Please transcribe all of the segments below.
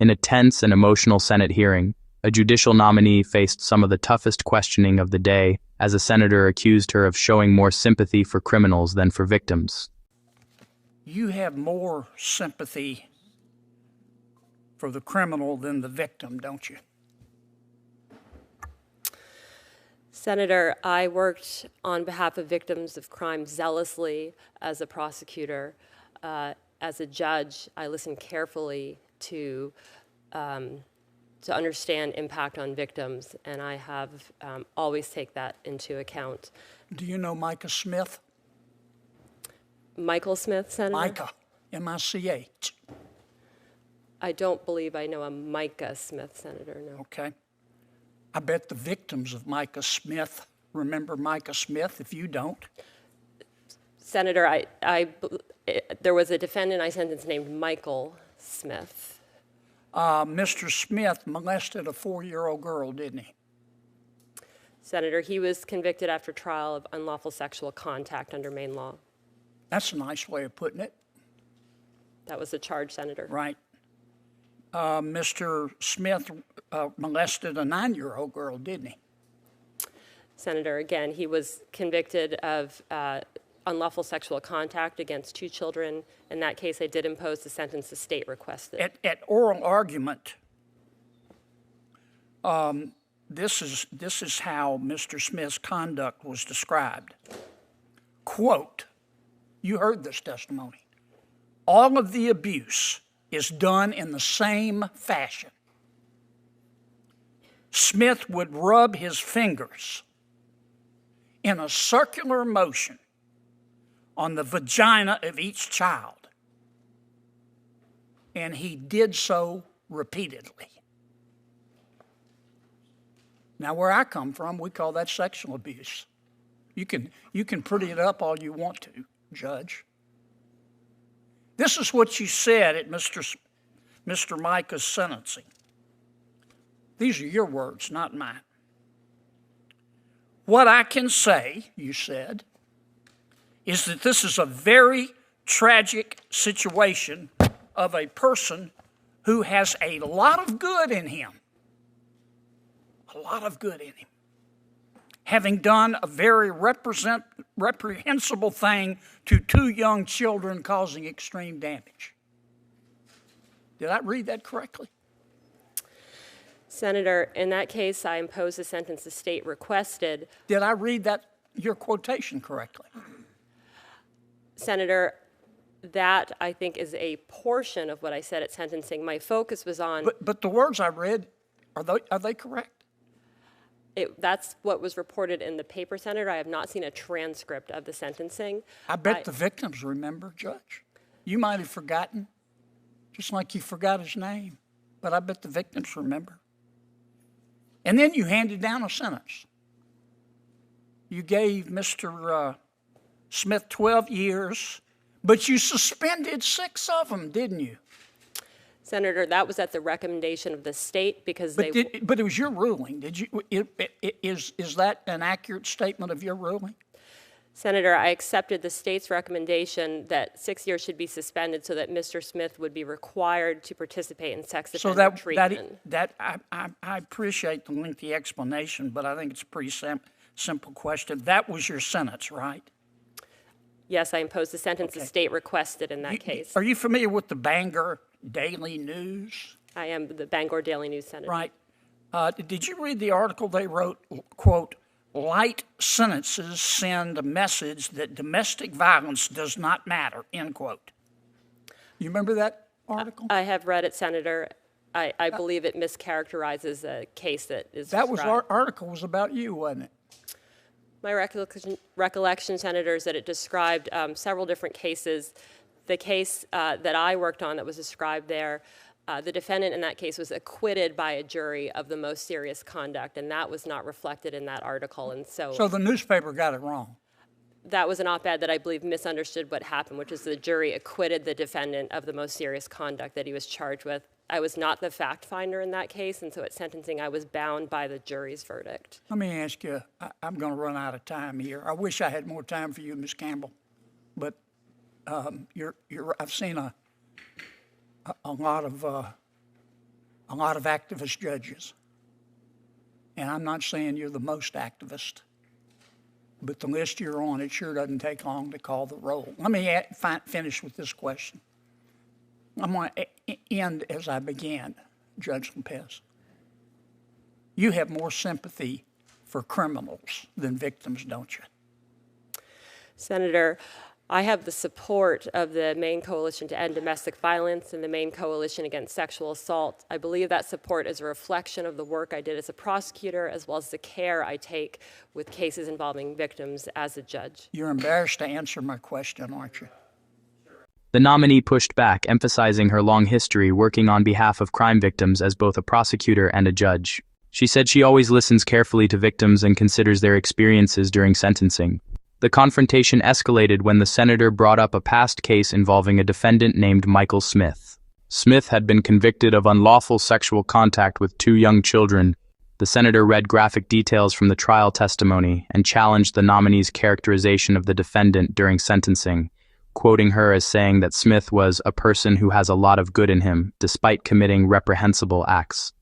In a tense and emotional Senate hearing, a judicial nominee faced some of the toughest questioning of the day as a senator accused her of showing more sympathy for criminals than for victims. You have more sympathy for the criminal than the victim, don't you? Senator, I worked on behalf of victims of crime zealously as a prosecutor. As a judge, I listened carefully to understand impact on victims, and I have always take that into account. Do you know Micah Smith? Michael Smith, Senator? Micah, M-I-C-H. I don't believe I know a Micah Smith, Senator, no. Okay. I bet the victims of Micah Smith remember Micah Smith if you don't. Senator, there was a defendant I sentenced named Michael Smith. Mr. Smith molested a 4-year-old girl, didn't he? Senator, he was convicted after trial of unlawful sexual contact under Maine law. That's a nice way of putting it. That was the charge, Senator. Right. Mr. Smith molested a 9-year-old girl, didn't he? Senator, again, he was convicted of unlawful sexual contact against 2 children. In that case, I did impose the sentence the state requested. At oral argument, this is how Mr. Smith's conduct was described. Quote, you heard this testimony. All of the abuse is done in the same fashion. Smith would rub his fingers in a circular motion on the vagina of each child, and he did so repeatedly. Now, where I come from, we call that sexual abuse. You can pretty it up all you want to, Judge. This is what you said at Mr. Micah's sentencing. These are your words, not mine. What I can say, you said, is that this is a very tragic situation of a person who has a lot of good in him. A lot of good in him. Having done a very reprehensible thing to 2 young children causing extreme damage. Did I read that correctly? Senator, in that case, I imposed the sentence the state requested. Did I read that, your quotation, correctly? Senator, that I think is a portion of what I said at sentencing. My focus was on... But the words I read, are they correct? That's what was reported in the paper, Senator. I have not seen a transcript of the sentencing. I bet the victims remember, Judge. You might have forgotten, just like you forgot his name, but I bet the victims remember. And then you handed down a sentence. You gave Mr. Smith 12 years, but you suspended 6 of them, didn't you? Senator, that was at the recommendation of the state because but it was your ruling. Did you? Is that an accurate statement of your ruling? Senator, I accepted the state's recommendation that 6 years should be suspended so that Mr. Smith would be required to participate in sex offender treatment. I appreciate the lengthy explanation, but I think it's a pretty simple question. That was your sentence, right? Yes, I imposed the sentence the state requested in that case. Are you familiar with the Bangor Daily News? I am the Bangor Daily News, Senator. Right. Did you read the article they wrote, quote, light sentences send a message that domestic violence does not matter, end quote. You remember that article? I have read it, Senator. I believe it mischaracterizes a case that is That described. article was about you, wasn't it? My recollection, Senator, is that it described several different cases. The case that I worked on that was described there, the defendant in that case was acquitted by a jury of the most serious conduct, and that was not reflected in that article. And so the newspaper got it wrong. That was an op-ed that I believe misunderstood what happened, which is the jury acquitted the defendant of the most serious conduct that he was charged with. I was not the fact finder in that case, and so at sentencing I was bound by the jury's verdict. Let me ask you, I'm going to run out of time here. I wish I had more time for you, Ms. Campbell, but I've seen a lot of a lot of activist judges. And I'm not saying you're the most activist, but the list you're on, it sure doesn't take long to call the roll. Let me finish with this question. I'm going to end as I began, Judge Lopez. You have more sympathy for criminals than victims, don't you? Senator, I have the support of the Maine Coalition to End Domestic Violence and the Maine Coalition Against Sexual Assault. I believe that support is a reflection of the work I did as a prosecutor, as well as the care I take with cases involving victims as a judge. You're embarrassed to answer my question, aren't you? The nominee pushed back, emphasizing her long history working on behalf of crime victims as both a prosecutor and a judge. She said she always listens carefully to victims and considers their experiences during sentencing. The confrontation escalated when the senator brought up a past case involving a defendant named Michael Smith. Smith had been convicted of unlawful sexual contact with 2 young children. The senator read graphic details from the trial testimony and challenged the nominee's characterization of the defendant during sentencing, quoting her as saying that Smith was a person who has a lot of good in him, despite committing reprehensible acts.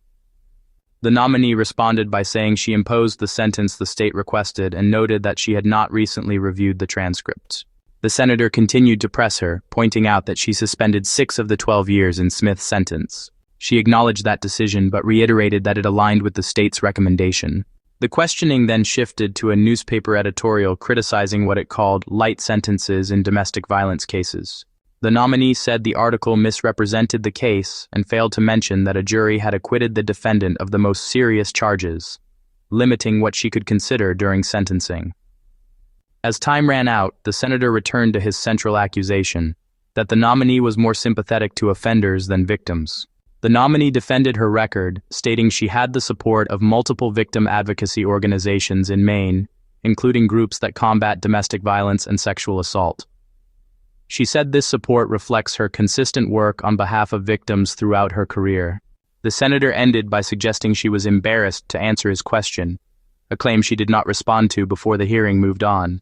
The nominee responded by saying she imposed the sentence the state requested and noted that she had not recently reviewed the transcript. The senator continued to press her, pointing out that she suspended 6 of the 12 years in Smith's sentence. She acknowledged that decision but reiterated that it aligned with the state's recommendation. The questioning then shifted to a newspaper editorial criticizing what it called light sentences in domestic violence cases. The nominee said the article misrepresented the case and failed to mention that a jury had acquitted the defendant of the most serious charges, limiting what she could consider during sentencing. As time ran out, the senator returned to his central accusation, that the nominee was more sympathetic to offenders than victims. The nominee defended her record, stating she had the support of multiple victim advocacy organizations in Maine, including groups that combat domestic violence and sexual assault. She said this support reflects her consistent work on behalf of victims throughout her career. The senator ended by suggesting she was embarrassed to answer his question, a claim she did not respond to before the hearing moved on.